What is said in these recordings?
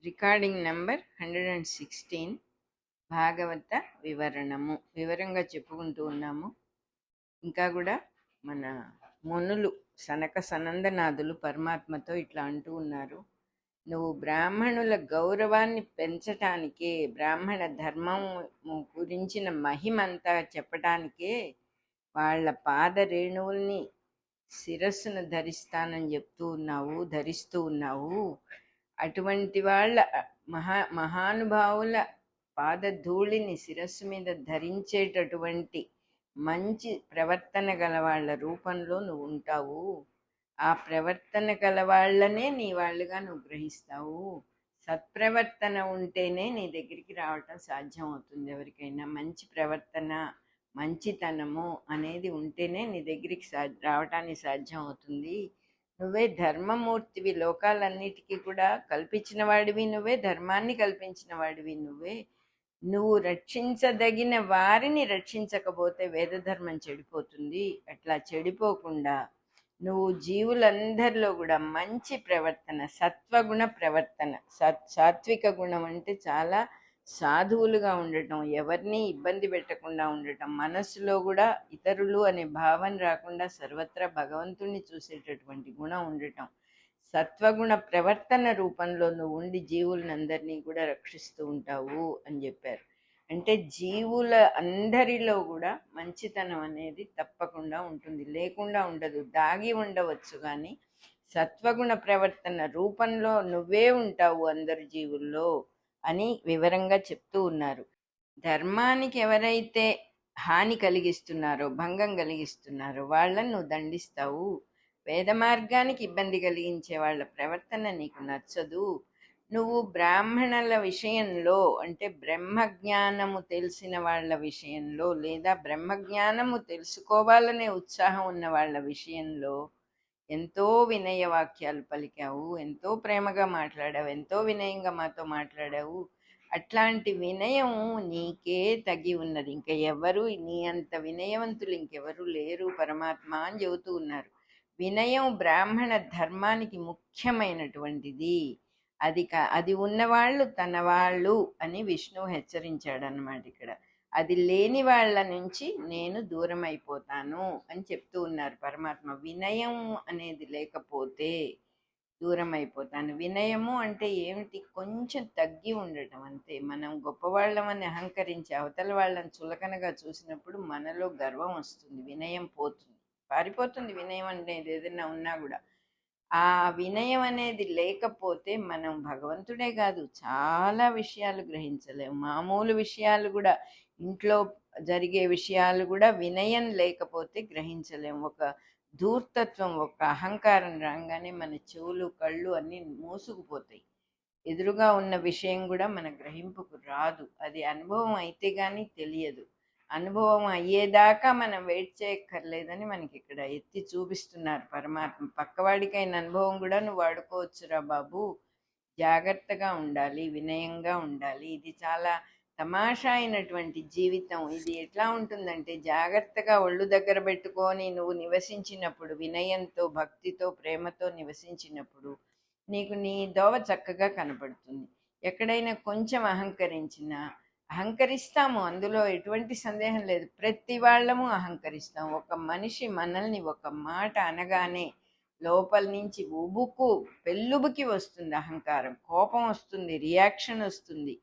Recording number 116 భాగవత వివరంగా చెప్పుకుంటూ ఉన్నాము. ఇంకా కూడా మన మునులు సనక సనందనాథులు పరమాత్మతో ఇట్లా అంటూ ఉన్నారు, నువ్వు బ్రాహ్మణుల గౌరవాన్ని పెంచటానికే, బ్రాహ్మణ ధర్మం గురించిన మహిమంతా చెప్పటానికే వాళ్ళ పాద రేణువుల్ని శిరస్సును ధరిస్తూ ఉన్నావు. అటువంటి వాళ్ళ మహానుభావుల పాదధూళిని శిరస్సు మీద ధరించేటటువంటి మంచి ప్రవర్తన గల వాళ్ళ రూపంలో నువ్వు ఉంటావు. ఆ ప్రవర్తన గల వాళ్ళనే నీ వాళ్ళుగా నువ్వు గ్రహిస్తావు. సత్ప్రవర్తన ఉంటేనే నీ దగ్గరికి రావటం సాధ్యం అవుతుంది. ఎవరికైనా మంచి ప్రవర్తన, మంచితనము అనేది ఉంటేనే నీ దగ్గరికి రావటానికి సాధ్యం అవుతుంది. నువ్వే ధర్మమూర్తివి, లోకాలన్నిటికీ కూడా కల్పించిన వాడివి నువ్వే, ధర్మాన్ని కల్పించిన వాడివి నువ్వే. నువ్వు రక్షించదగిన వారిని రక్షించకపోతే వేదధర్మం చెడిపోతుంది. అట్లా చెడిపోకుండా నువ్వు జీవులందరిలో కూడా మంచి ప్రవర్తన, సత్వగుణ ప్రవర్తన, సాత్విక గుణం అంటే చాలా సాధువులుగా ఉండటం, ఎవరిని ఇబ్బంది పెట్టకుండా ఉండటం, మనస్సులో కూడా ఇతరులు అనే భావన రాకుండా సర్వత్రా భగవంతుణ్ణి చూసేటటువంటి గుణం ఉండటం, సత్వగుణ ప్రవర్తన రూపంలో నువ్వు ఉండి జీవులందరినీ కూడా రక్షిస్తూ ఉంటావు అని చెప్పారు. అంటే జీవుల అందరిలో కూడా మంచితనం అనేది తప్పకుండా ఉంటుంది, లేకుండా ఉండదు. దాగి ఉండవచ్చు కానీ సత్వగుణ ప్రవర్తన రూపంలో నువ్వే ఉంటావు అందరి జీవుల్లో అని వివరంగా చెప్తూ ఉన్నారు. ధర్మానికి ఎవరైతే హాని కలిగిస్తున్నారో, భంగం కలిగిస్తున్నారో వాళ్ళని నువ్వు దండిస్తావు. వేద మార్గానికి ఇబ్బంది కలిగించే వాళ్ళ ప్రవర్తన నీకు నచ్చదు. నువ్వు బ్రాహ్మణుల విషయంలో, అంటే బ్రహ్మజ్ఞానము తెలిసిన వాళ్ళ విషయంలో, లేదా బ్రహ్మజ్ఞానము తెలుసుకోవాలనే ఉత్సాహం ఉన్న వాళ్ళ విషయంలో ఎంతో వినయ వాక్యాలు పలికావు, ఎంతో ప్రేమగా మాట్లాడావు, ఎంతో వినయంగా మాతో మాట్లాడావు. అట్లాంటి వినయం నీకే తగి ఉన్నది. ఇంకా ఎవరు నీ అంత వినయవంతులు ఇంకెవరు లేరు పరమాత్మ అని చెబుతూ ఉన్నారు. వినయం బ్రాహ్మణ ధర్మానికి ముఖ్యమైనటువంటిది. అది ఉన్నవాళ్ళు తన వాళ్ళు అని విష్ణువు హెచ్చరించాడనమాట ఇక్కడ. అది లేని వాళ్ళ నుంచి నేను దూరం అయిపోతాను అని చెప్తూ ఉన్నారు పరమాత్మ. వినయం అనేది లేకపోతే దూరం అయిపోతాను. వినయము అంటే ఏమిటి? కొంచెం తగ్గి ఉండటం అంతే. మనం గొప్పవాళ్ళమని అహంకరించి అవతల వాళ్ళని చులకనగా చూసినప్పుడు మనలో గర్వం వస్తుంది, వినయం పోతుంది, పారిపోతుంది. వినయం అనేది ఏదైనా ఉన్నా కూడా ఆ వినయం అనేది లేకపోతే మనం భగవంతుడే కాదు చాలా విషయాలు గ్రహించలేము. మామూలు విషయాలు కూడా, ఇంట్లో జరిగే విషయాలు కూడా వినయం లేకపోతే గ్రహించలేము. ఒక ధూర్తత్వం, ఒక అహంకారం రాగానే మన చెవులు కళ్ళు అన్నీ మూసుకుపోతాయి. ఎదురుగా ఉన్న విషయం కూడా మన గ్రహింపుకు రాదు. అది అనుభవం అయితే కానీ తెలియదు. అనుభవం అయ్యేదాకా మనం వెయిట్ చేయక్కర్లేదని మనకి ఇక్కడ ఎత్తి చూపిస్తున్నారు పరమాత్మ. పక్కవాడికైన అనుభవం కూడా నువ్వు వాడుకోవచ్చురా బాబు, జాగ్రత్తగా ఉండాలి, వినయంగా ఉండాలి. ఇది చాలా తమాషా అయినటువంటి జీవితం. ఇది ఎట్లా ఉంటుందంటే, జాగ్రత్తగా ఒళ్ళు దగ్గర పెట్టుకొని నువ్వు నివసించినప్పుడు, వినయంతో భక్తితో ప్రేమతో నివసించినప్పుడు నీకు నీ దోవ చక్కగా కనపడుతుంది. ఎక్కడైనా కొంచెం అహంకరిస్తాము, అందులో ఎటువంటి సందేహం లేదు. ప్రతి వాళ్ళము అహంకరిస్తాం. ఒక మనిషి మనల్ని ఒక మాట అనగానే లోపల నుంచి పెళ్ళుబుకి వస్తుంది అహంకారం, కోపం వస్తుంది, రియాక్షన్ వస్తుంది.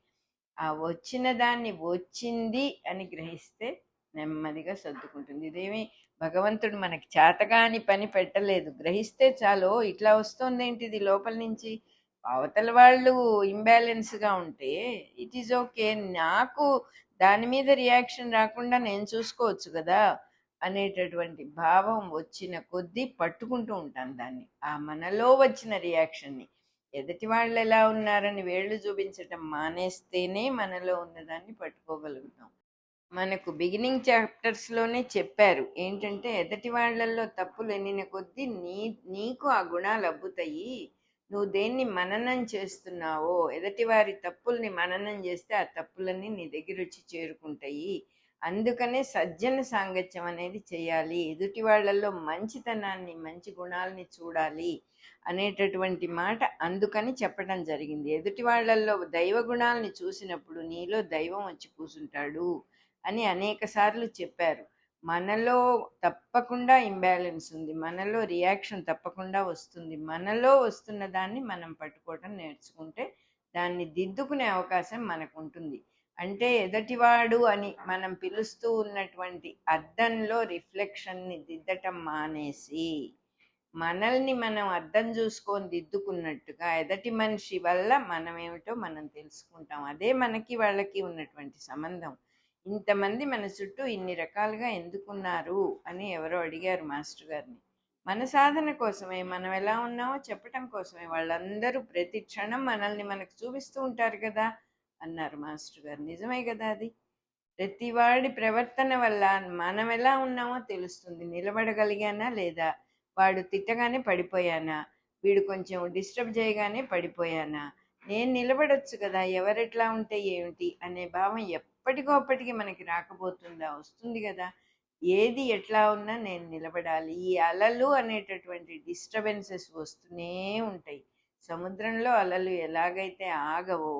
ఆ వచ్చిన దాన్ని వచ్చింది అని గ్రహిస్తే నెమ్మదిగా సర్దుకుంటుంది. ఇదేమి భగవంతుడు మనకి చేతగాని పని పెట్టలేదు. గ్రహిస్తే చాలు, ఇట్లా వస్తుంది ఏంటిది లోపల నుంచి. అవతల వాళ్ళు ఇంబ్యాలెన్స్గా ఉంటే ఇట్ ఈజ్ ఓకే, నాకు దాని మీద రియాక్షన్ రాకుండా నేను చూసుకోవచ్చు కదా అనేటటువంటి భావం వచ్చిన కొద్దీ పట్టుకుంటూ ఉంటాను దాన్ని, ఆ మనలో వచ్చిన రియాక్షన్ని. ఎదుటి వాళ్ళు ఎలా ఉన్నారని వేళ్ళు చూపించటం మానేస్తేనే మనలో ఉన్నదాన్ని పట్టుకోగలుగుతాం. మనకు బిగినింగ్ చాప్టర్స్లోనే చెప్పారు ఏంటంటే, ఎదుటి వాళ్ళల్లో తప్పులు ఎన్నిన కొద్దీ నీకు ఆ గుణాలు అబ్బుతాయి. నువ్వు దేన్ని మననం చేస్తున్నావో, ఎదుటి వారి తప్పుల్ని మననం చేస్తే ఆ తప్పులన్నీ నీ దగ్గర వచ్చి చేరుకుంటాయి. అందుకనే సజ్జన సాంగత్యం అనేది చేయాలి, ఎదుటి వాళ్ళల్లో మంచితనాన్ని మంచి గుణాలని చూడాలి అనేటటువంటి మాట అందుకని చెప్పడం జరిగింది. ఎదుటి వాళ్ళల్లో దైవ గుణాలని చూసినప్పుడు నీలో దైవం వచ్చి కూర్చుంటాడు అని అనేక సార్లు చెప్పారు. మనలో తప్పకుండా ఇంబ్యాలెన్స్ ఉంది, మనలో రియాక్షన్ తప్పకుండా వస్తుంది. మనలో వస్తున్న దాన్ని మనం పట్టుకోవటం నేర్చుకుంటే దాన్ని దిద్దుకునే అవకాశం మనకు ఉంటుంది. అంటే ఎదటివాడు అని మనం పిలుస్తూ ఉన్నటువంటి అద్దంలో రిఫ్లెక్షన్ని దిద్దటం మానేసి మనల్ని మనం అద్దం చూసుకొని దిద్దుకున్నట్టుగా ఎదటి మనిషి వల్ల మనం ఏమిటో మనం తెలుసుకుంటాం. అదే మనకి వాళ్ళకి ఉన్నటువంటి సంబంధం. ఇంతమంది మన చుట్టూ ఇన్ని రకాలుగా ఎందుకున్నారు అని ఎవరో అడిగారు మాస్టర్ గారిని. మన సాధన కోసమే, మనం ఎలా ఉన్నామో చెప్పటం కోసమే. వాళ్ళందరూ ప్రతి క్షణం మనల్ని మనకు చూపిస్తూ ఉంటారు కదా అన్నారు మాస్టర్ గారు. నిజమే కదా అది. ప్రతివాడి ప్రవర్తన వల్ల మనం ఎలా ఉన్నామో తెలుస్తుంది. నిలబడగలిగానా లేదా, వాడు తిట్టగానే పడిపోయానా, వీడు కొంచెం డిస్టర్బ్ చేయగానే పడిపోయానా, నేను నిలబడొచ్చు కదా, ఎవరెట్లా ఉంటే ఏమిటి అనే భావం ఎప్పటికో అప్పటికి మనకి రాకపోతుందా? వస్తుంది కదా. ఏది ఎట్లా ఉన్నా నేను నిలబడాలి. ఈ అలలు అనేటటువంటి డిస్టర్బెన్సెస్ వస్తూనే ఉంటాయి. సముద్రంలో అలలు ఎలాగైతే ఆగవో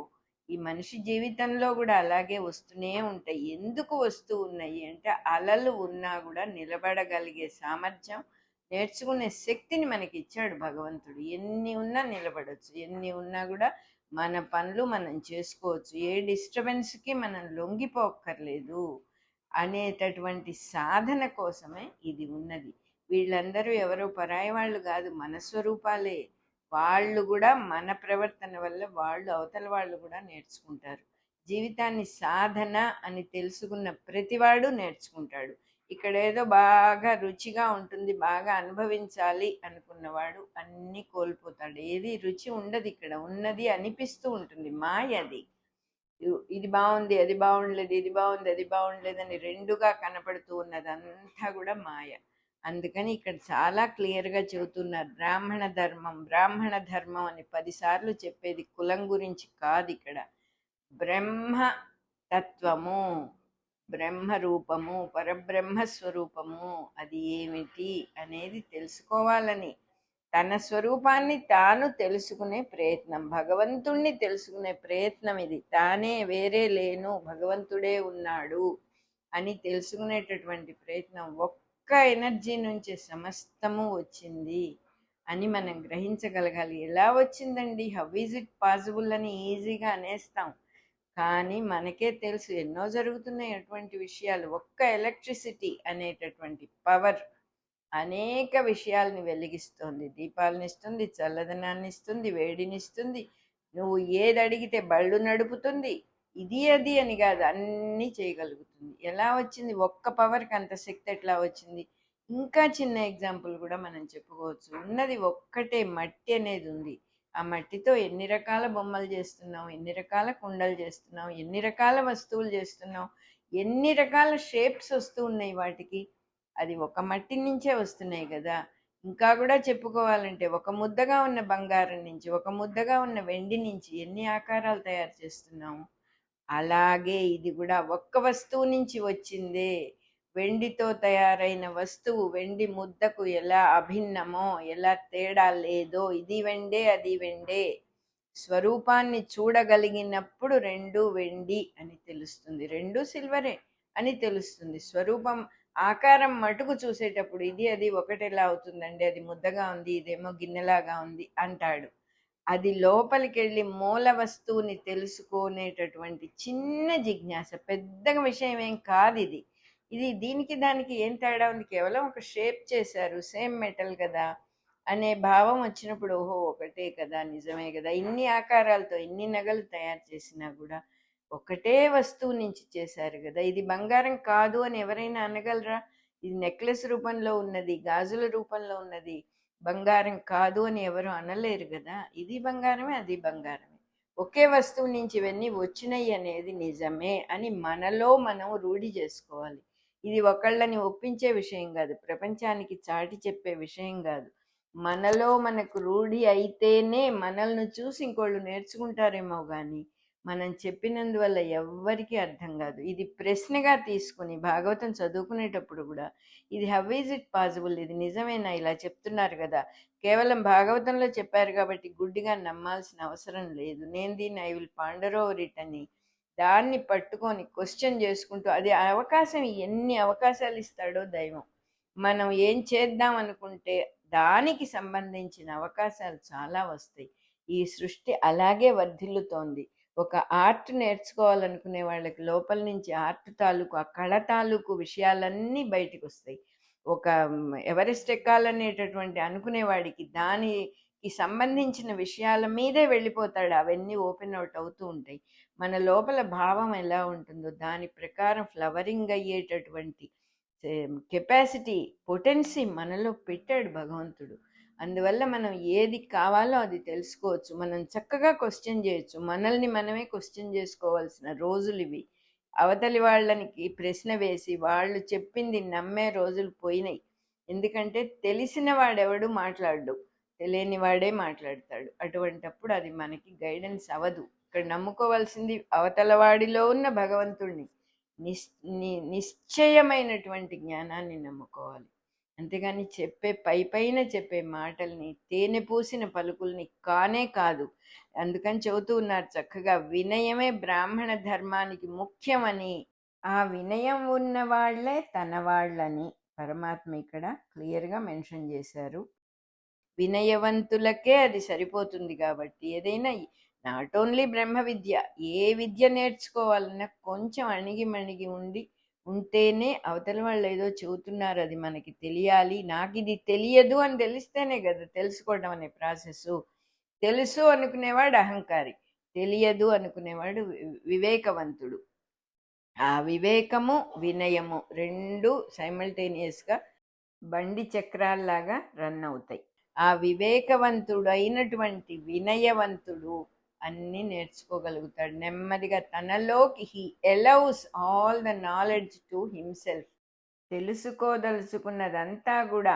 ఈ మనిషి జీవితంలో కూడా అలాగే వస్తూనే ఉంటాయి. ఎందుకు వస్తూ ఉన్నాయి అంటే అలలు ఉన్నా కూడా నిలబడగలిగే సామర్థ్యం, నేర్చుకునే శక్తిని మనకి ఇచ్చాడు భగవంతుడు. ఎన్ని ఉన్నా నిలబడవచ్చు, ఎన్ని ఉన్నా కూడా మన పనులు మనం చేసుకోవచ్చు, ఏ డిస్టర్బెన్స్కి మనం లొంగిపోక్కర్లేదు అనేటటువంటి సాధన కోసమే ఇది ఉన్నది. వీళ్ళందరూ ఎవరో పరాయి వాళ్ళు కాదు, మన స్వరూపాలే. వాళ్ళు కూడా మన ప్రవర్తన వల్ల వాళ్ళు అవతల వాళ్ళు కూడా నేర్చుకుంటారు. జీవితాన్ని సాధన అని తెలుసుకున్న ప్రతివాడు నేర్చుకుంటాడు. ఇక్కడ ఏదో బాగా రుచిగా ఉంటుంది, బాగా అనుభవించాలి అనుకున్నవాడు అన్నీ కోల్పోతాడు. ఏది రుచి ఉండదు ఇక్కడ, ఉన్నది అనిపిస్తూ ఉంటుంది, మాయ అది. ఇది బాగుంది అది బాగుండలేదు, ఇది బాగుంది అది బాగుండలేదని రెండుగా కనపడుతూ ఉన్నదంతా కూడా మాయ. అందుకని ఇక్కడ చాలా క్లియర్గా చెబుతున్నారు, బ్రాహ్మణ ధర్మం బ్రాహ్మణ ధర్మం అని 10 సార్లు చెప్పేది కులం గురించి కాదు. ఇక్కడ బ్రహ్మ తత్వము, బ్రహ్మ రూపము, పరబ్రహ్మ స్వరూపము అది ఏమిటి అనేది తెలుసుకోవాలని, తన స్వరూపాన్ని తాను తెలుసుకునే ప్రయత్నం, భగవంతుణ్ణి తెలుసుకునే ప్రయత్నం ఇది. తానే వేరే లేను, భగవంతుడే ఉన్నాడు అని తెలుసుకునేటటువంటి ప్రయత్నం. ఒక్క ఎనర్జీ నుంచే సమస్తము వచ్చింది అని మనం గ్రహించగలగాలి. ఎలా వచ్చిందండి, హౌ ఈజ్ ఇట్ పాసిబుల్ అని ఈజీగా అనేస్తాం, కానీ మనకే తెలుసు ఎన్నో జరుగుతున్నాయి అటువంటి విషయాలు. ఒక్క ఎలక్ట్రిసిటీ అనేటటువంటి పవర్ అనేక విషయాల్ని వెలిగిస్తుంది, దీపాలను ఇస్తుంది, చల్లదనాన్ని ఇస్తుంది, వేడిని ఇస్తుంది. నువ్వు ఏది అడిగితే బళ్ళు నడుపుతుంది. ఇది అది అని కాదు, అన్నీ చేయగలుగుతుంది. ఎలా వచ్చింది ఒక్క పవర్కి అంత శక్తి ఎట్లా వచ్చింది? ఇంకా చిన్న ఎగ్జాంపుల్ కూడా మనం చెప్పుకోవచ్చు. ఉన్నది ఒక్కటే, మట్టి అనేది ఉంది. ఆ మట్టితో ఎన్ని రకాల బొమ్మలు చేస్తున్నాం, ఎన్ని రకాల కుండలు చేస్తున్నాం, ఎన్ని రకాల వస్తువులు చేస్తున్నాం, ఎన్ని రకాల షేప్స్ వస్తూ ఉన్నాయి వాటికి. అది ఒక మట్టి నుంచే వస్తున్నాయి కదా. ఇంకా కూడా చెప్పుకోవాలంటే ఒక ముద్దగా ఉన్న బంగారం నుంచి, ఒక ముద్దగా ఉన్న వెండి నుంచి ఎన్ని ఆకారాలు తయారు చేస్తున్నాము. అలాగే ఇది కూడా ఒక్క వస్తువు నుంచి వచ్చిందే. వెండితో తయారైన వస్తువు వెండి ముద్దకు ఎలా అభిన్నమో, ఎలా తేడా లేదో, ఇది వెండే అది వెండే. స్వరూపాన్ని చూడగలిగినప్పుడు రెండు వెండి అని తెలుస్తుంది, రెండు సిల్వరే అని తెలుస్తుంది. స్వరూపం ఆకారం మటుకు చూసేటప్పుడు ఇది అది ఒకటెలా అవుతుందండి, అది ముద్దగా ఉంది, ఇదేమో గిన్నెలాగా ఉంది అంటాడు. అది లోపలికి వెళ్ళి మూల వస్తువుని తెలుసుకునేటటువంటి చిన్న జిజ్ఞాస, పెద్దగా విషయం ఏం కాదు ఇది. ఇది దీనికి దానికి ఏం తేడా ఉంది, కేవలం ఒక షేప్ చేశారు, సేమ్ మెటల్ కదా అనే భావం వచ్చినప్పుడు ఓహో ఒకటే కదా, నిజమే కదా. ఇన్ని ఆకారాలతో ఇన్ని నగలు తయారు చేసినా కూడా ఒకటే వస్తువు నుంచి చేశారు కదా, ఇది బంగారం కాదు అని ఎవరైనా అనగలరా? ఇది నెక్లెస్ రూపంలో ఉన్నది, గాజుల రూపంలో ఉన్నది, బంగారం కాదు అని ఎవరు అనలేరు కదా. ఇది బంగారమే, అది బంగారమే, ఒకే వస్తువు నుంచి ఇవన్నీ వచ్చినాయి అనేది నిజమే అని మనలో మనం రూఢి చేసుకోవాలి. ఇది ఒకళ్ళని ఒప్పించే విషయం కాదు, ప్రపంచానికి చాటి చెప్పే విషయం కాదు. మనలో మనకు రూఢి అయితేనే మనల్ని చూసి ఇంకోళ్ళు నేర్చుకుంటారేమో కానీ మనం చెప్పినందువల్ల ఎవ్వరికీ అర్థం కాదు. ఇది ప్రశ్నగా తీసుకుని భాగవతం చదువుకునేటప్పుడు కూడా ఇది హౌ ఈజ్ ఇట్ పాసిబుల్, ఇది నిజమేనా, ఇలా చెప్తున్నారు కదా, కేవలం భాగవతంలో చెప్పారు కాబట్టి గుడ్డిగా నమ్మాల్సిన అవసరం లేదు, నేను దీన్ని I will ponder over it అని దాన్ని పట్టుకొని క్వశ్చన్ చేసుకుంటూ, అది అవకాశం, ఎన్ని అవకాశాలు ఇస్తాడో దైవం. మనం ఏం చేద్దాం అనుకుంటే దానికి సంబంధించిన అవకాశాలు చాలా వస్తాయి. ఈ సృష్టి అలాగే వర్ధిల్లుతోంది. ఒక ఆర్ట్ నేర్చుకోవాలనుకునే వాళ్ళకి లోపల నుంచి ఆర్ట్ తాలూకు, ఆ కళ తాలూకు విషయాలన్నీ బయటకు వస్తాయి. ఒక ఎవరెస్ట్ ఎక్కాలనేటటువంటి అనుకునేవాడికి దానికి సంబంధించిన విషయాల మీదే వెళ్ళిపోతాడు, అవన్నీ ఓపెన్ అవుట్ అవుతూ ఉంటాయి. మన లోపల భావం ఎలా ఉంటుందో దాని ప్రకారం ఫ్లవరింగ్ అయ్యేటటువంటి కెపాసిటీ, పొటెన్సీ మనలో పెట్టాడు భగవంతుడు. అందువల్ల మనం ఏది కావాలో అది తెలుసుకోవచ్చు, మనం చక్కగా క్వశ్చన్ చేయొచ్చు, మనల్ని మనమే క్వశ్చన్ చేసుకోవాల్సిన రోజులు ఇవి. అవతలి వాళ్ళనికి ప్రశ్న వేసి వాళ్ళు చెప్పింది నమ్మే రోజులు పోయినాయి. ఎందుకంటే తెలిసిన వాడెవడు మాట్లాడు, తెలియని వాడే మాట్లాడతాడు. అటువంటప్పుడు అది మనకి గైడెన్స్ అవ్వదు. ఇక్కడ నమ్ముకోవాల్సింది అవతల వాడిలో ఉన్న భగవంతుడిని, నిశ్చయమైనటువంటి జ్ఞానాన్ని నమ్ముకోవాలి. అంతేగాని పైన చెప్పే మాటల్ని, తేనె పూసిన పలుకుల్ని కానే కాదు. అందుకని చెబుతూ ఉన్నారు చక్కగా, వినయమే బ్రాహ్మణ ధర్మానికి ముఖ్యమని. ఆ వినయం ఉన్న వాళ్లే తన వాళ్ళని పరమాత్మ ఇక్కడ క్లియర్గా మెన్షన్ చేశారు. వినయవంతులకే అది సరిపోతుంది. కాబట్టి ఏదైనా నాట్ ఓన్లీ బ్రహ్మ విద్య, ఏ విద్య నేర్చుకోవాలన్నా కొంచెం అణిగి ఉంటేనే, అవతల వాళ్ళు ఏదో చెబుతున్నారు అది మనకి తెలియాలి, నాకు ఇది తెలియదు అని తెలిస్తేనే కదా తెలుసుకోవడం అనే ప్రాసెస్. తెలుసు అనుకునేవాడు అహంకారి, తెలియదు అనుకునేవాడు వివేకవంతుడు. ఆ వివేకము వినయము రెండు సైమల్టేనియస్గా బండి చక్రాల్లాగా రన్ అవుతాయి. ఆ వివేకవంతుడైనటువంటి వినయవంతుడు అన్నీ నేర్చుకోగలుగుతాడు నెమ్మదిగా. తనలోకి he allows all the knowledge to himself. తెలుసుకోదలుచుకున్నదంతా కూడా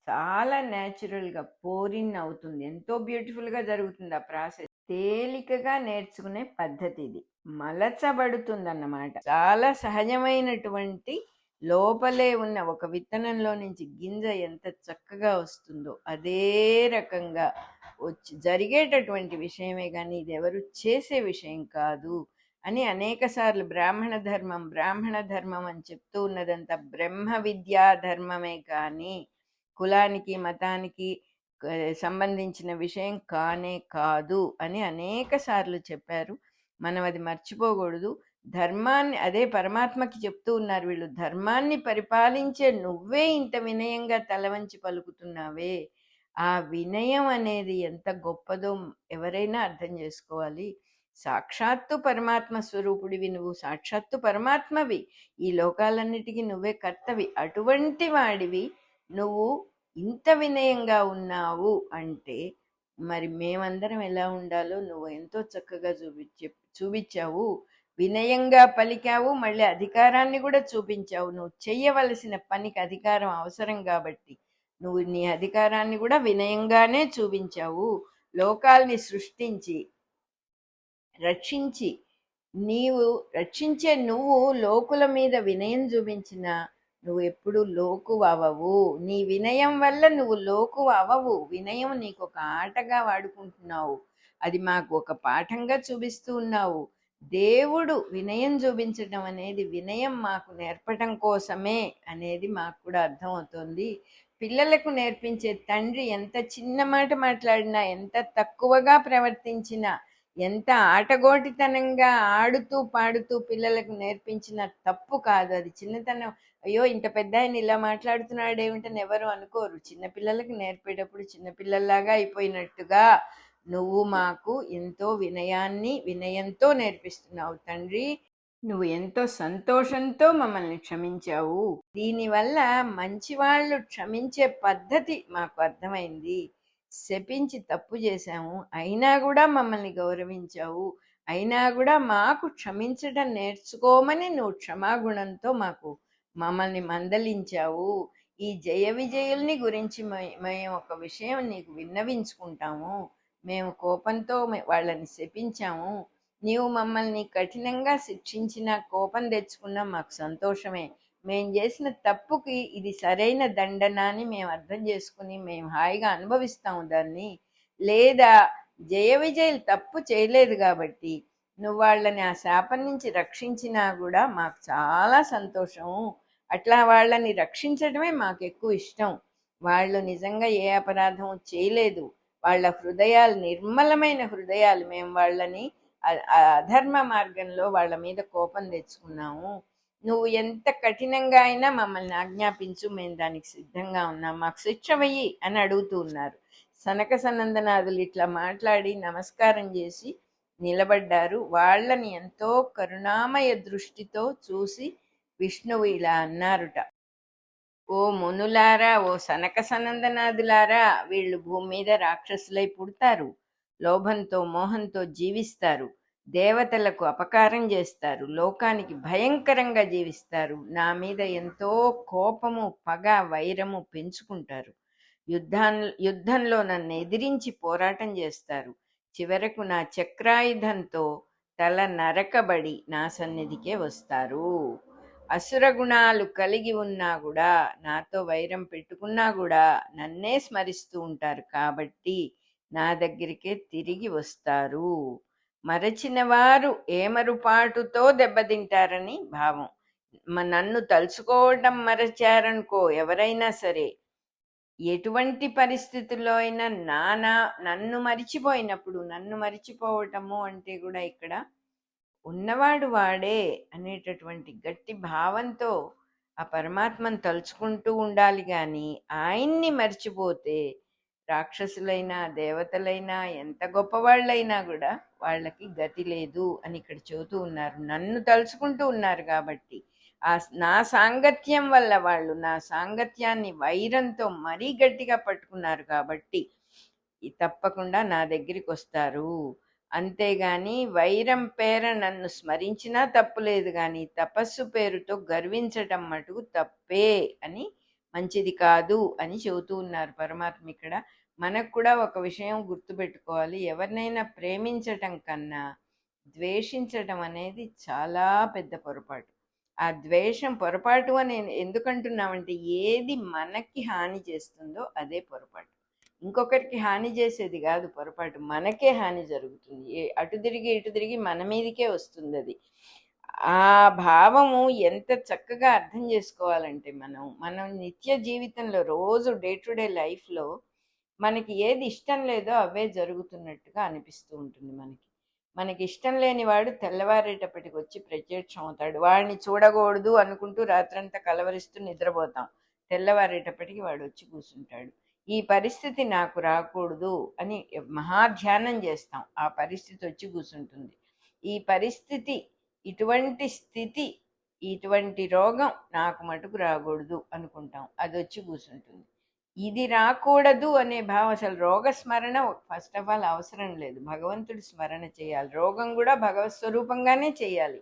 చాలా న్యాచురల్గా పోరిన్ అవుతుంది, ఎంతో బ్యూటిఫుల్గా జరుగుతుంది ఆ ప్రాసెస్. తేలికగా నేర్చుకునే పద్ధతి ఇది, మలచబడుతుందన్నమాట. చాలా సహజమైనటువంటి లోపలే ఉన్న ఒక విత్తనంలో నుంచి గింజ ఎంత చక్కగా వస్తుందో అదే రకంగా వచ్చి జరిగేటటువంటి విషయమే కానీ ఇది ఎవరు చేసే విషయం కాదు అని అనేక సార్లు బ్రాహ్మణ ధర్మం అని చెప్తూ ఉన్నదంతా బ్రహ్మ విద్యా ధర్మమే కానీ కులానికి మతానికి సంబంధించిన విషయం కానే కాదు అని అనేక సార్లు చెప్పారు. మనం అది మర్చిపోకూడదు. ధర్మాన్ని, అదే పరమాత్మకి చెప్తూ ఉన్నారు వీళ్ళు, ధర్మాన్ని పరిపాలించే నువ్వే ఇంత వినయంగా తలవంచి పలుకుతున్నావే, ఆ వినయం అనేది ఎంత గొప్పదో ఎవరైనా అర్థం చేసుకోవాలి. సాక్షాత్తు పరమాత్మ స్వరూపుడివి నువ్వు, సాక్షాత్తు పరమాత్మవి, ఈ లోకాలన్నిటికీ నువ్వే కర్తవి. అటువంటి వాడివి నువ్వు ఇంత వినయంగా ఉన్నావు అంటే మరి మేమందరం ఎలా ఉండాలో నువ్వు ఎంతో చక్కగా చూపించావు. వినయంగా పలికావు, మళ్ళీ అధికారాన్ని కూడా చూపించావు. నువ్వు చెయ్యవలసిన పనికి అధికారం అవసరం కాబట్టి నువ్వు నీ అధికారాన్ని కూడా వినయంగానే చూపించావు. లోకాల్ని సృష్టించి రక్షించి రక్షించే నువ్వు లోకుల మీద వినయం చూపించిన నువ్వు ఎప్పుడు లోకు అవవు. నీ వినయం వల్ల నువ్వు లోకు అవవు. వినయం నీకు ఒక ఆటగా వాడుకుంటున్నావు, అది మాకు ఒక పాఠంగా చూపిస్తూ ఉన్నావు. దేవుడు వినయం చూపించడం అనేది వినయం మాకు నేర్పటం కోసమే అనేది మాకు కూడా అర్థమవుతుంది. పిల్లలకు నేర్పించే తండ్రి ఎంత చిన్న మాట మాట్లాడినా, ఎంత తక్కువగా ప్రవర్తించినా, ఎంత ఆటగోటితనంగా ఆడుతూ పాడుతూ పిల్లలకు నేర్పించిన తప్పు కాదు. అది చిన్నతనం. అయ్యో ఇంత పెద్ద ఆయన ఇలా మాట్లాడుతున్నాడు ఏమిటని ఎవరు అనుకోరు. చిన్నపిల్లలకు నేర్పేటప్పుడు చిన్నపిల్లల్లాగా అయిపోయినట్టుగా నువ్వు మాకు ఎంతో వినయంతో నేర్పిస్తున్నావు తండ్రి. నువ్వు ఎంతో సంతోషంతో మమ్మల్ని క్షమించావు. దీనివల్ల మంచివాళ్ళు క్షమించే పద్ధతి మాకు అర్థమైంది. శపించి తప్పు చేశాము, అయినా కూడా మమ్మల్ని గౌరవించావు, అయినా కూడా మాకు క్షమించడం నేర్చుకోమని నువ్వు క్షమాగుణంతో మమ్మల్ని మందలించావు. ఈ జయ విజయుల్ని గురించి మేము ఒక విషయం నీకు విన్నవించుకుంటాము. మేము కోపంతో వాళ్ళని శపించాము, నీవు మమ్మల్ని కఠినంగా శిక్షించినా కోపం తెచ్చుకున్నా మాకు సంతోషమే. మేము చేసిన తప్పుకి ఇది సరైన దండన అని మేము అర్థం చేసుకుని మేము హాయిగా అనుభవిస్తాము దాన్ని. లేదా జయ విజయులు తప్పు చేయలేదు కాబట్టి నువ్వు వాళ్ళని ఆ శాపం నుంచి రక్షించినా కూడా మాకు చాలా సంతోషం. అట్లా వాళ్ళని రక్షించడమే మాకు ఎక్కువ ఇష్టం. వాళ్ళు నిజంగా ఏ అపరాధం చేయలేదు. వాళ్ళ హృదయాలు నిర్మలమైన హృదయాలు. మేము వాళ్ళని అధర్మ మార్గంలో వాళ్ళ మీద కోపం తెచ్చుకున్నాము. నువ్వు ఎంత కఠినంగా అయినా మమ్మల్ని ఆజ్ఞాపించు, మేము దానికి సిద్ధంగా ఉన్నాం, మాకు శిక్ష వెయ్యి అని అడుగుతూ ఉన్నారు. సనక సనందనాథులు ఇట్లా మాట్లాడి నమస్కారం చేసి నిలబడ్డారు. వాళ్ళని ఎంతో కరుణామయ దృష్టితో చూసి విష్ణువు ఇలా అన్నారుట, ఓ మునులారా, ఓ సనక సనందనాథులారా, వీళ్ళు భూమి మీద రాక్షసులై పుడతారు, లోభంతో మోహంతో జీవిస్తారు, దేవతలకు అపకారం చేస్తారు, లోకానికి భయంకరంగా జీవిస్తారు, నా మీద ఎంతో కోపము పగ వైరము పెంచుకుంటారు, యుద్ధంలో నన్ను ఎదిరించి పోరాటం చేస్తారు, చివరకు నా చక్రాయుధంతో తల నరకబడి నా సన్నిధికే వస్తారు. అసుర గుణాలు కలిగి ఉన్నా కూడా, నాతో వైరం పెట్టుకున్నా కూడా నన్నే స్మరిస్తూ ఉంటారు కాబట్టి నా దగ్గరికే తిరిగి వస్తారు. మరచిన వారు ఏమరుపాటుతో దెబ్బతింటారని భావం. నన్ను తలుచుకోవడం మరచారనుకో ఎవరైనా సరే, ఎటువంటి పరిస్థితుల్లో అయినా నన్ను మరిచిపోయినప్పుడు, నన్ను మరిచిపోవటము అంటే కూడా ఇక్కడ ఉన్నవాడు వాడే అనేటటువంటి గట్టి భావంతో ఆ పరమాత్మను తలుచుకుంటూ ఉండాలి. కానీ ఆయన్ని మర్చిపోతే రాక్షసులైనా దేవతలైనా ఎంత గొప్పవాళ్ళైనా కూడా వాళ్ళకి గతి లేదు అని ఇక్కడ చెబుతూ ఉన్నారు. నన్ను తలుచుకుంటూ ఉన్నారు కాబట్టి నా సాంగత్యం వల్ల వాళ్ళు నా సాంగత్యాన్ని వైరంతో మరీ గట్టిగా పట్టుకున్నారు కాబట్టి తప్పకుండా నా దగ్గరికి వస్తారు. అంతేగాని వైరం పేర నన్ను స్మరించినా తప్పులేదు, కానీ తపస్సు పేరుతో గర్వించటం మటుకు తప్పే అని, మంచిది కాదు అని చెబుతూ ఉన్నారు పరమాత్మ ఇక్కడ. మనకు కూడా ఒక విషయం గుర్తుపెట్టుకోవాలి, ఎవరినైనా ప్రేమించటం కన్నా ద్వేషించటం అనేది చాలా పెద్ద పొరపాటు. ఆ ద్వేషం పొరపాటు అని ఎందుకంటున్నామంటే, ఏది మనకి హాని చేస్తుందో అదే పొరపాటు. ఇంకొకరికి హాని చేసేది కాదు పొరపాటు, మనకే హాని జరుగుతుంది. అటు తిరిగి ఇటు తిరిగి మన మీదకే వస్తుంది అది. ఆ భావము ఎంత చక్కగా అర్థం చేసుకోవాలంటే, మనం నిత్య జీవితంలో రోజు డే టు డే లైఫ్లో మనకి ఏది ఇష్టం లేదో అవే జరుగుతున్నట్టుగా అనిపిస్తూ ఉంటుంది. మనకి ఇష్టం లేని వాడు తెల్లవారేటప్పటికి వచ్చి ప్రత్యక్షం అవుతాడు. వాడిని చూడకూడదు అనుకుంటూ రాత్రంతా కలవరిస్తూ నిద్రపోతాం, తెల్లవారేటప్పటికి వాడు వచ్చి కూర్చుంటాడు. ఈ పరిస్థితి నాకు రాకూడదు అని మహాధ్యానం చేస్తాం, ఆ పరిస్థితి వచ్చి కూర్చుంటుంది. ఈ పరిస్థితి, ఇటువంటి స్థితి, ఇటువంటి రోగం నాకు మటుకు రాకూడదు అనుకుంటాం, అది వచ్చి కూర్చుంటుంది. ఇది రాకూడదు అనే భావం, అసలు రోగ స్మరణ ఫస్ట్ ఆఫ్ ఆల్ అవసరం లేదు, భగవంతుడి స్మరణ చేయాలి. రోగం కూడా భగవత్ స్వరూపంగానే చేయాలి.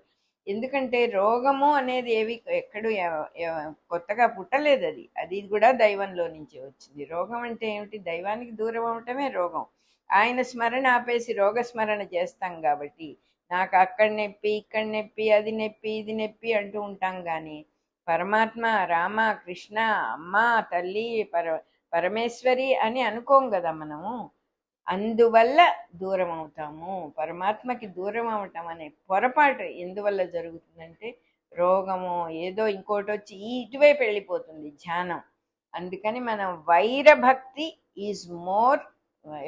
ఎందుకంటే రోగము అనేది ఎక్కడూ కొత్తగా పుట్టలేదు, అది కూడా దైవంలో నుంచే వచ్చింది. రోగం అంటే ఏమిటి? దైవానికి దూరం అవటమే రోగం. ఆయన స్మరణ ఆపేసి రోగ స్మరణ చేస్తాం కాబట్టి నాకు అక్కడ నొప్పి, ఇక్కడ నొప్పి, అది నొప్పి, ఇది నొప్పి అంటూ ఉంటాం. కానీ పరమాత్మ, రామ, కృష్ణ, అమ్మ, తల్లి, పరమేశ్వరి అని అనుకోం కదా మనము. అందువల్ల దూరం అవుతాము. పరమాత్మకి దూరం అవటం అనే పొరపాటు ఎందువల్ల జరుగుతుందంటే, రోగము ఏదో ఇంకోటి వచ్చి ఇటువైపు వెళ్ళిపోతుంది ధ్యానం. అందుకని మనం వైరభక్తి ఈజ్ మోర్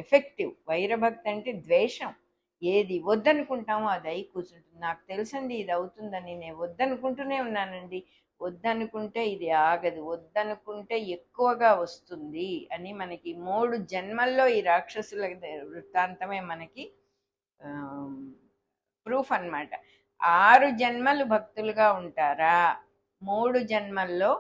ఎఫెక్టివ్. వైరభక్తి అంటే ద్వేషం. ఏది వద్దనుకుంటామో అది అయి కూర్చుంటుంది. నాకు తెలుసండి ఇది అవుతుందని, నేను వద్దనుకుంటూనే ఉన్నానండి, వద్దనుకుంటే ఇది ఆగదు, వద్దనుకుంటే ఎక్కువగా వస్తుంది అని మనకి 3 జన్మల్లో ఈ రాక్షసుల వృత్తాంతమే మనకి ప్రూఫ్ అన్నమాట. 6 జన్మలు భక్తులుగా ఉంటారా, 3 జన్మల్లో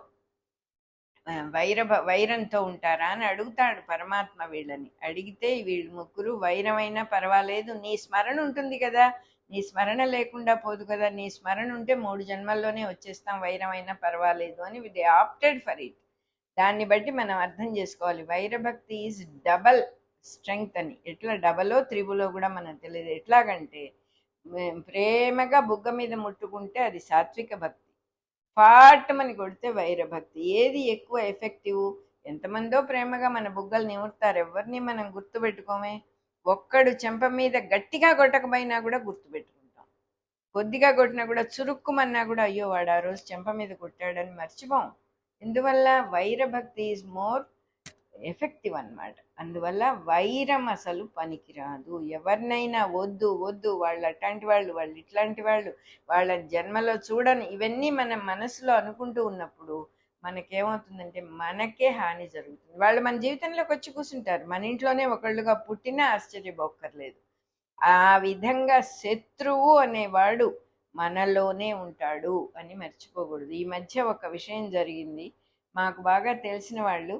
వైరంతో ఉంటారా అని అడుగుతాడు పరమాత్మ. వీళ్ళని అడిగితే వీళ్ళు ముగ్గురు వైరమైనా పర్వాలేదు, నీ స్మరణ ఉంటుంది కదా, నీ స్మరణ లేకుండా పోదు కదా, నీ స్మరణ ఉంటే 3 జన్మల్లోనే వచ్చేస్తాం, వైరమైనా పర్వాలేదు అని దే ఆప్టెడ్ ఫర్ ఇట్. దాన్ని బట్టి మనం అర్థం చేసుకోవాలి, వైరభక్తి ఈజ్ డబల్ స్ట్రెంగ్త్ అని. ఎట్లా డబలో త్రిబులో కూడా మనకు తెలియదు. ఎట్లాగంటే ప్రేమగా బుగ్గ మీద ముట్టుకుంటే అది సాత్విక భక్తి, పాటమని కొడితే వైరభక్తి. ఏది ఎక్కువ ఎఫెక్టివ్? ఎంతమందో ప్రేమగా మన బుగ్గలు నిమురుతారు, ఎవరిని మనం గుర్తుపెట్టుకోమే. ఒక్కడు చెంప మీద గట్టిగా కొట్టకపోయినా కూడా గుర్తుపెట్టుకుంటాం, కొద్దిగా కొట్టినా కూడా చురుక్కుమన్నా కూడా అయ్యో వాడు ఆ రోజు చెంప మీద కొట్టాడని మర్చిపోం. ఎందువల్ల? వైరభక్తి ఈజ్ మోర్ ఎఫెక్టివ్ అన్నమాట. అందువల్ల వైరం అసలు పనికిరాదు. ఎవరినైనా వద్దు వద్దు, వాళ్ళు అట్లాంటి వాళ్ళు, వాళ్ళు ఇట్లాంటి వాళ్ళు, వాళ్ళ జన్మలో చూడని, ఇవన్నీ మనం మనసులో అనుకుంటూ ఉన్నప్పుడు మనకేమవుతుందంటే మనకే హాని జరుగుతుంది. వాళ్ళు మన జీవితంలోకి వచ్చి కూర్చుంటారు, మన ఇంట్లోనే ఒకళ్ళుగా పుట్టినా ఆశ్చర్యపోక్కర్లేదు. ఆ విధంగా శత్రువు అనేవాడు మనలోనే ఉంటాడు అని మర్చిపోకూడదు. ఈ మధ్య ఒక విషయం జరిగింది. మాకు బాగా తెలిసిన వాళ్ళు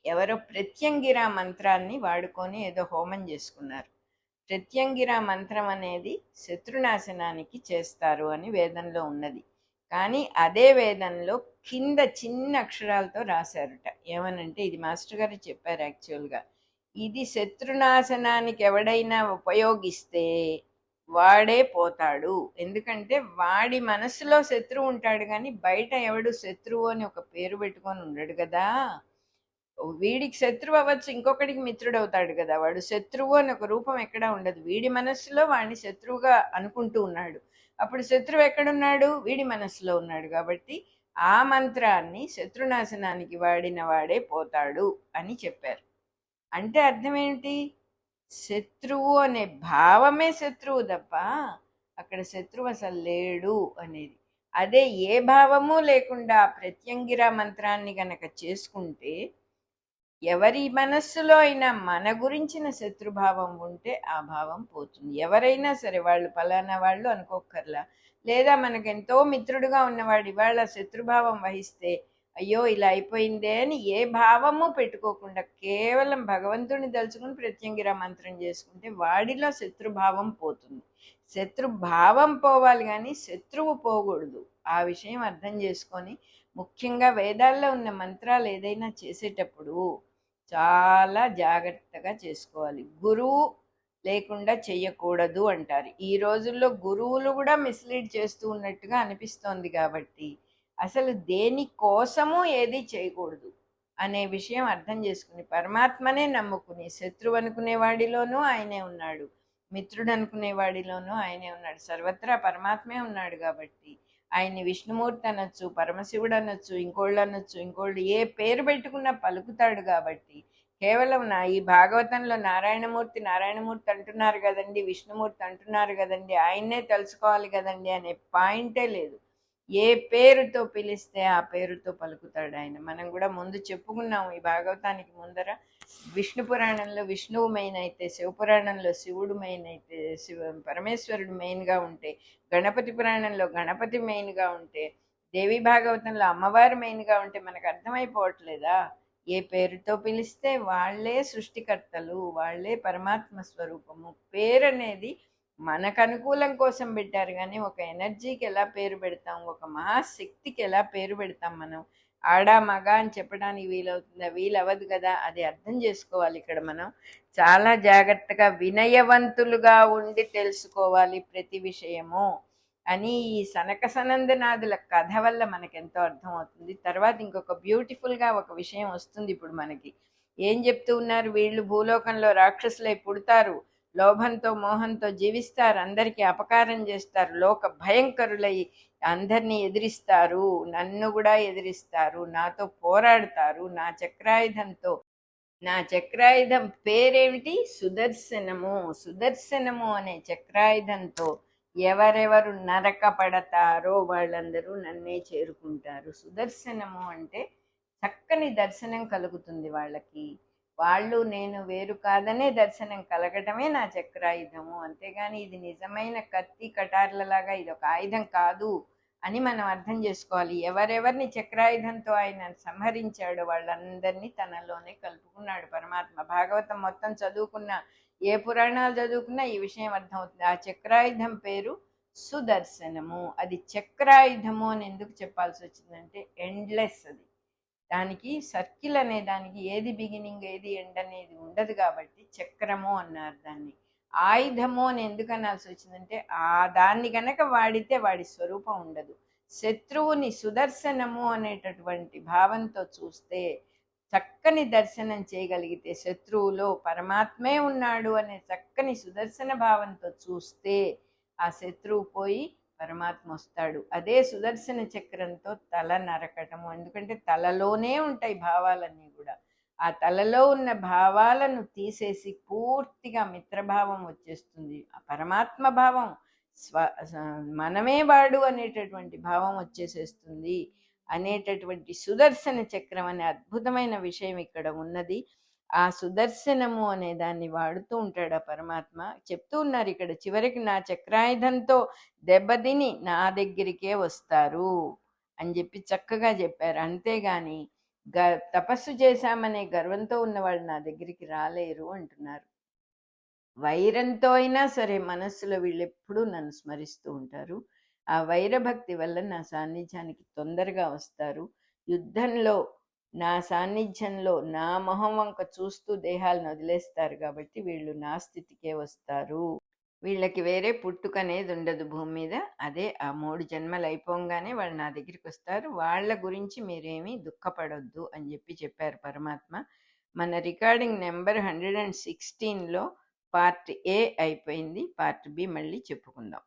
ఎవరో ప్రత్యంగిర మంత్రాన్ని వాడుకొని ఏదో హోమం చేసుకున్నారు. ప్రత్యంగిర మంత్రం అనేది శత్రునాశనానికి చేస్తారు అని వేదంలో ఉన్నది. కానీ అదే వేదంలో కింద చిన్న అక్షరాలతో రాశారుట. ఏమనంటే, ఇది మాస్టర్ గారు చెప్పారు యాక్చువల్గా, ఇది శత్రునాశనానికి ఎవడైనా ఉపయోగిస్తే వాడే పోతాడు. ఎందుకంటే వాడి మనసులో శత్రువు ఉంటాడు, కానీ బయట ఎవడు శత్రువు అని ఒక పేరు పెట్టుకొని ఉండడు కదా. వీడికి శత్రువు అవ్వచ్చు, ఇంకొకడికి మిత్రుడు అవుతాడు కదా. వాడు శత్రువు అని ఒక రూపం ఎక్కడా ఉండదు. వీడి మనస్సులో వాడిని శత్రువుగా అనుకుంటూ ఉన్నాడు. అప్పుడు శత్రువు ఎక్కడున్నాడు? వీడి మనస్సులో ఉన్నాడు. కాబట్టి ఆ మంత్రాన్ని శత్రునాశనానికి వాడిన వాడే పోతాడు అని చెప్పారు. అంటే అర్థం ఏంటి? శత్రువు అనే భావమే శత్రువు తప్ప అక్కడ శత్రువు అసలు లేడు అనేది. అదే ఏ భావము లేకుండా ప్రత్యంగిర మంత్రాన్ని గనక చేసుకుంటే, ఎవరి మనస్సులో అయినా మన గురించిన శత్రుభావం ఉంటే ఆ భావం పోతుంది. ఎవరైనా సరే, వాళ్ళు ఫలానా వాళ్ళు అనుకోకర్లా, లేదా మనకెంతో మిత్రుడుగా ఉన్నవాడు ఇవాళ శత్రుభావం వహిస్తే అయ్యో ఇలా అయిపోయిందే అని ఏ భావము పెట్టుకోకుండా కేవలం భగవంతుడిని తలుచుకుని ప్రత్యంగిర మంత్రం చేసుకుంటే వాడిలో శత్రుభావం పోతుంది. శత్రుభావం పోవాలి కానీ శత్రువు పోకూడదు. ఆ విషయం అర్థం చేసుకొని ముఖ్యంగా వేదాల్లో ఉన్న మంత్రాలు ఏదైనా చేసేటప్పుడు చాలా జాగ్రత్తగా చేసుకోవాలి. గురువు లేకుండా చెయ్యకూడదు అంటారు. ఈ రోజుల్లో గురువులు కూడా మిస్లీడ్ చేస్తూ ఉన్నట్టుగా అనిపిస్తోంది. కాబట్టి అసలు దేనికోసము ఏది చేయకూడదు అనే విషయం అర్థం చేసుకుని పరమాత్మనే నమ్ముకుని, శత్రువు అనుకునే వాడిలోనూ ఆయనే ఉన్నాడు, మిత్రుడు అనుకునే వాడిలోనూ ఆయనే ఉన్నాడు, సర్వత్రా పరమాత్మే ఉన్నాడు. కాబట్టి ఆయన్ని విష్ణుమూర్తి అనొచ్చు, పరమశివుడు అనొచ్చు, ఇంకోళ్ళు అనొచ్చు, ఇంకోళ్ళు ఏ పేరు పెట్టుకున్నా పలుకుతాడు. కాబట్టి కేవలం ఈ భాగవతంలో నారాయణమూర్తి నారాయణమూర్తి అంటున్నారు కదండి, విష్ణుమూర్తి అంటున్నారు కదండి, ఆయన్నే తెలుసుకోవాలి కదండి అనే పాయింటే లేదు. ఏ పేరుతో పిలిస్తే ఆ పేరుతో పలుకుతాడు ఆయన. మనం కూడా ముందు చెప్పుకున్నాము ఈ భాగవతానికి ముందర, విష్ణు పురాణంలో విష్ణువు మెయిన్ అయితే, శివపురాణంలో శివుడు మెయిన్ అయితే, పరమేశ్వరుడు మెయిన్గా ఉంటే, గణపతి పురాణంలో గణపతి మెయిన్గా ఉంటే, దేవి భాగవతంలో అమ్మవారు మెయిన్గా ఉంటే మనకు అర్థమైపోవట్లేదా? ఏ పేరుతో పిలిస్తే వాళ్ళే సృష్టికర్తలు, వాళ్ళే పరమాత్మ స్వరూపము. పేరు అనేది మనకు అనుకూలం కోసం పెట్టారు, కానీ ఒక ఎనర్జీకి ఎలా పేరు పెడతాం, ఒక మహాశక్తికి ఎలా పేరు పెడతాం మనం? ఆడా మగ అని చెప్పడానికి వీలవుతుందా? వీలవ్వదు కదా. అది అర్థం చేసుకోవాలి. ఇక్కడ మనం చాలా జాగ్రత్తగా వినయవంతులుగా ఉండి తెలుసుకోవాలి ప్రతి విషయము అని ఈ సనక సనందనాథుల కథ వల్ల మనకెంతో అర్థమవుతుంది. తర్వాత ఇంకొక బ్యూటిఫుల్గా ఒక విషయం వస్తుంది ఇప్పుడు మనకి. ఏం చెప్తూ ఉన్నారు? వీళ్ళు భూలోకంలో రాక్షసులై పుడతారు, లోభంతో మోహంతో జీవిస్తారు, అందరికీ అపకారం చేస్తారు, లోక భయంకరులై అందరినీ ఎదిరిస్తారు, నన్ను కూడా ఎదిరిస్తారు, నాతో పోరాడతారు నా చక్రాయుధంతో. నా చక్రాయుధం పేరేమిటి? సుదర్శనము. సుదర్శనము అనే చక్రాయుధంతో ఎవరెవరు నరకపడతారో వాళ్ళందరూ నన్నే చేరుకుంటారు. సుదర్శనము అంటే చక్కని దర్శనం కలుగుతుంది వాళ్ళకి. వాళ్ళు నేను వేరు కాదనే దర్శనం కలగటమే నా చక్రాయుధము. అంతేగాని ఇది నిజమైన కత్తి కటార్లలాగా ఇది ఒక ఆయుధం కాదు అని మనం అర్థం చేసుకోవాలి. ఎవరెవరిని చక్రాయుధంతో ఆయన సంహరించాడో వాళ్ళందరినీ తనలోనే కలుపుకున్నాడు పరమాత్మ. భాగవతం మొత్తం చదువుకున్న, ఏ పురాణాలు చదువుకున్నా ఈ విషయం అర్థమవుతుంది. ఆ చక్రాయుధం పేరు సుదర్శనము. అది చక్రాయుధము అని ఎందుకు చెప్పాల్సి వచ్చిందంటే ఎండ్లెస్. అది దానికి సర్కిల్ అనే దానికి ఏది బిగినింగ్ ఏది ఎండ్ అనేది ఉండదు, కాబట్టి చక్రము అన్నారు దాన్ని. ఆయుధము అని ఎందుకు అనాల్సి వచ్చిందంటే దాన్ని గనక వాడితే వాడి స్వరూపం ఉండదు. శత్రువుని సుదర్శనము అనేటటువంటి భావంతో చూస్తే, చక్కని దర్శనం చేయగలిగితే, శత్రువులో పరమాత్మే ఉన్నాడు అనే చక్కని సుదర్శన భావంతో చూస్తే ఆ శత్రువు పోయి పరమాత్మ వస్తాడు. అదే సుదర్శన చక్రంతో తల నరకటము. ఎందుకంటే తలలోనే ఉంటాయి భావాలన్నీ కూడా. ఆ తలలో ఉన్న భావాలను తీసేసి పూర్తిగా మిత్రభావం వచ్చేస్తుంది. ఆ పరమాత్మ భావం, మనమే వాడు అనేటటువంటి భావం వచ్చేసేస్తుంది అనేటటువంటి సుదర్శన చక్రం అనే అద్భుతమైన విషయం ఇక్కడ ఉన్నది. ఆ సుదర్శనము అనే దాన్ని వాడుతూ ఉంటాడు ఆ పరమాత్మ. చెప్తూ ఉన్నారు ఇక్కడ చివరికి, నా చక్రాయుధంతో దెబ్బతిని నా దగ్గరికే వస్తారు అని చెప్పి చక్కగా చెప్పారు. అంతేగాని తపస్సు చేశామనే గర్వంతో ఉన్నవాళ్ళు నా దగ్గరికి రాలేరు అంటున్నారు. వైరంతో అయినా సరే మనస్సులో వీళ్ళెప్పుడూ నన్ను స్మరిస్తూ ఉంటారు. ఆ వైరభక్తి వల్ల నా సాన్నిధ్యానికి తొందరగా వస్తారు. యుద్ధంలో నా సాన్నిధ్యంలో నా మొహం వంక చూస్తూ దేహాలను వదిలేస్తారు కాబట్టి వీళ్ళు నా స్థితికే వస్తారు. వీళ్ళకి వేరే పుట్టుక అనేది ఉండదు భూమి మీద. అదే ఆ 3 జన్మలు అయిపోగానే వాళ్ళు నా దగ్గరికి వస్తారు. వాళ్ళ గురించి మీరేమీ దుఃఖపడొద్దు అని చెప్పారు పరమాత్మ. మన రికార్డింగ్ నెంబర్ 116లో పార్ట్ ఏ అయిపోయింది. పార్ట్ బి మళ్ళీ చెప్పుకుందాం.